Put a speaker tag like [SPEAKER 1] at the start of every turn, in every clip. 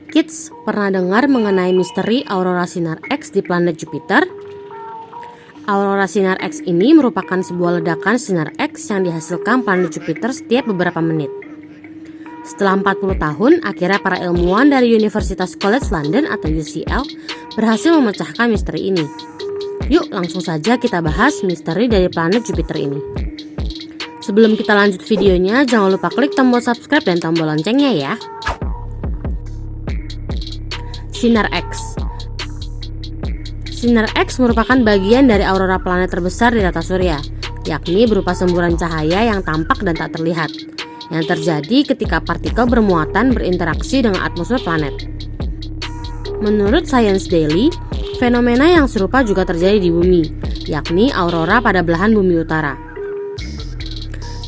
[SPEAKER 1] Kids, pernah dengar mengenai misteri aurora sinar X di planet Jupiter? Aurora sinar X ini merupakan sebuah ledakan sinar X yang dihasilkan planet Jupiter setiap beberapa menit. Setelah 40 tahun, akhirnya para ilmuwan dari Universitas College London atau UCL berhasil memecahkan misteri ini. Yuk langsung saja kita bahas misteri dari planet Jupiter ini. Sebelum kita lanjut videonya, jangan lupa klik tombol subscribe dan tombol loncengnya ya. Sinar X. Sinar X merupakan bagian dari aurora planet terbesar di tata surya, yakni berupa semburan cahaya yang tampak dan tak terlihat, yang terjadi ketika partikel bermuatan berinteraksi dengan atmosfer planet. Menurut Science Daily, fenomena yang serupa juga terjadi di bumi, yakni aurora pada belahan bumi utara.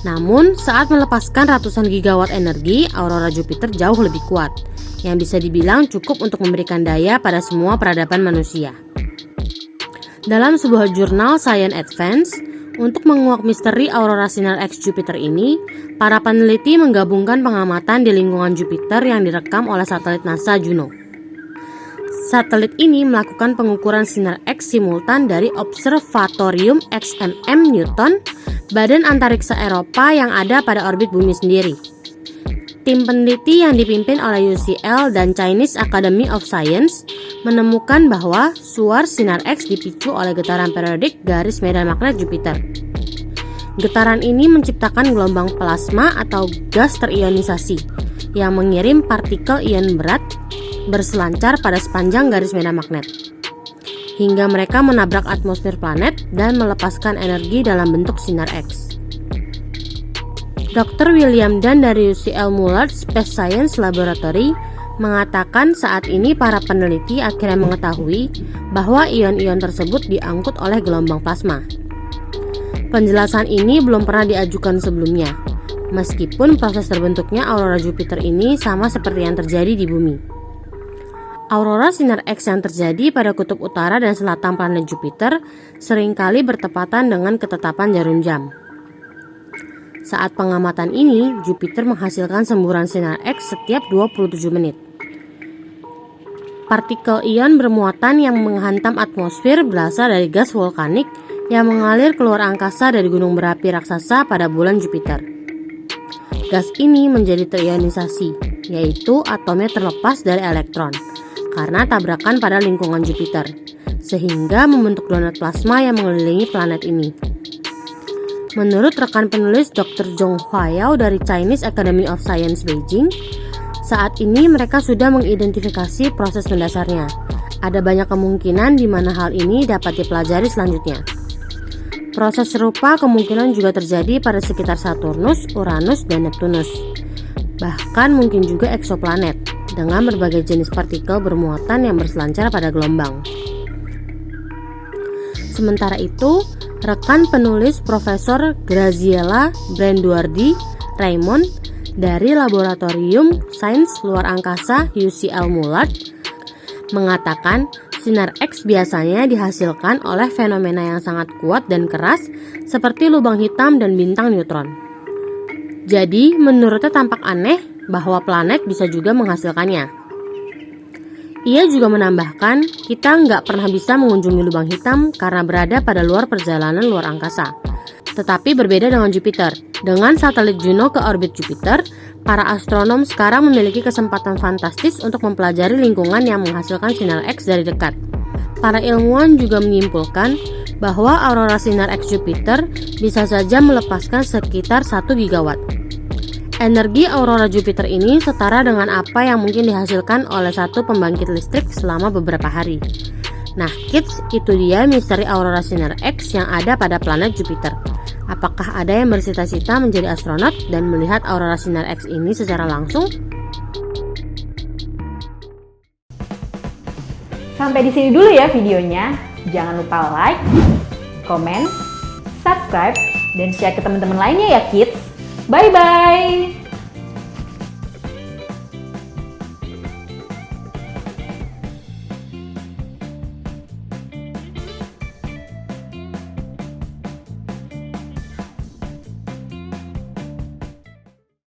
[SPEAKER 1] Namun, saat melepaskan ratusan gigawatt energi, aurora Jupiter jauh lebih kuat, yang bisa dibilang cukup untuk memberikan daya pada semua peradaban manusia. Dalam sebuah jurnal Science Advance, untuk menguak misteri aurora sinar X Jupiter ini, para peneliti menggabungkan pengamatan di lingkungan Jupiter yang direkam oleh satelit NASA Juno. Satelit ini melakukan pengukuran sinar X simultan dari Observatorium XMM Newton, badan antariksa Eropa yang ada pada orbit bumi sendiri. Tim peneliti yang dipimpin oleh UCL dan Chinese Academy of Science menemukan bahwa suar sinar X dipicu oleh getaran periodik garis medan magnet Jupiter. Getaran ini menciptakan gelombang plasma atau gas terionisasi yang mengirim partikel ion berat berselancar pada sepanjang garis medan magnet, hingga mereka menabrak atmosfer planet dan melepaskan energi dalam bentuk sinar X. Dr. William Dunn dari UCL Mullard Space Science Laboratory mengatakan saat ini para peneliti akhirnya mengetahui bahwa ion-ion tersebut diangkut oleh gelombang plasma. Penjelasan ini belum pernah diajukan sebelumnya, meskipun proses terbentuknya aurora Jupiter ini sama seperti yang terjadi di bumi. Aurora sinar X yang terjadi pada kutub utara dan selatan planet Jupiter seringkali bertepatan dengan ketetapan jarum jam. Saat pengamatan ini, Jupiter menghasilkan semburan sinar X setiap 27 menit. Partikel ion bermuatan yang menghantam atmosfer berasal dari gas vulkanik yang mengalir keluar angkasa dari gunung berapi raksasa pada bulan Jupiter. Gas ini menjadi terionisasi, yaitu atomnya terlepas dari elektron, karena tabrakan pada lingkungan Jupiter, sehingga membentuk donat plasma yang mengelilingi planet ini. Menurut rekan penulis Dr. Zhong Huayao dari Chinese Academy of Science Beijing, saat ini mereka sudah mengidentifikasi proses mendasarnya. Ada banyak kemungkinan di mana hal ini dapat dipelajari selanjutnya. Proses serupa kemungkinan juga terjadi pada sekitar Saturnus, Uranus, dan Neptunus. Bahkan mungkin juga eksoplanet dengan berbagai jenis partikel bermuatan yang berselancar pada gelombang. Sementara itu, rekan penulis Profesor Graziella Branduardi Raymond dari Laboratorium Sains Luar Angkasa UCL Mullard mengatakan sinar X biasanya dihasilkan oleh fenomena yang sangat kuat dan keras seperti lubang hitam dan bintang neutron. Jadi menurutnya tampak aneh bahwa planet bisa juga menghasilkannya. Ia juga menambahkan, kita nggak pernah bisa mengunjungi lubang hitam karena berada pada luar perjalanan luar angkasa. Tetapi berbeda dengan Jupiter. Dengan satelit Juno ke orbit Jupiter, para astronom sekarang memiliki kesempatan fantastis untuk mempelajari lingkungan yang menghasilkan sinar X dari dekat. Para ilmuwan juga menyimpulkan bahwa aurora sinar X Jupiter bisa saja melepaskan sekitar 1 gigawatt. Energi aurora Jupiter ini setara dengan apa yang mungkin dihasilkan oleh satu pembangkit listrik selama beberapa hari. Nah kids, itu dia misteri aurora sinar X yang ada pada planet Jupiter. Apakah ada yang bercita-cita menjadi astronot dan melihat aurora sinar X ini secara langsung?
[SPEAKER 2] Sampai di sini dulu ya videonya. Jangan lupa like, komen, subscribe, dan share ke teman-teman lainnya ya kids. Bye-bye!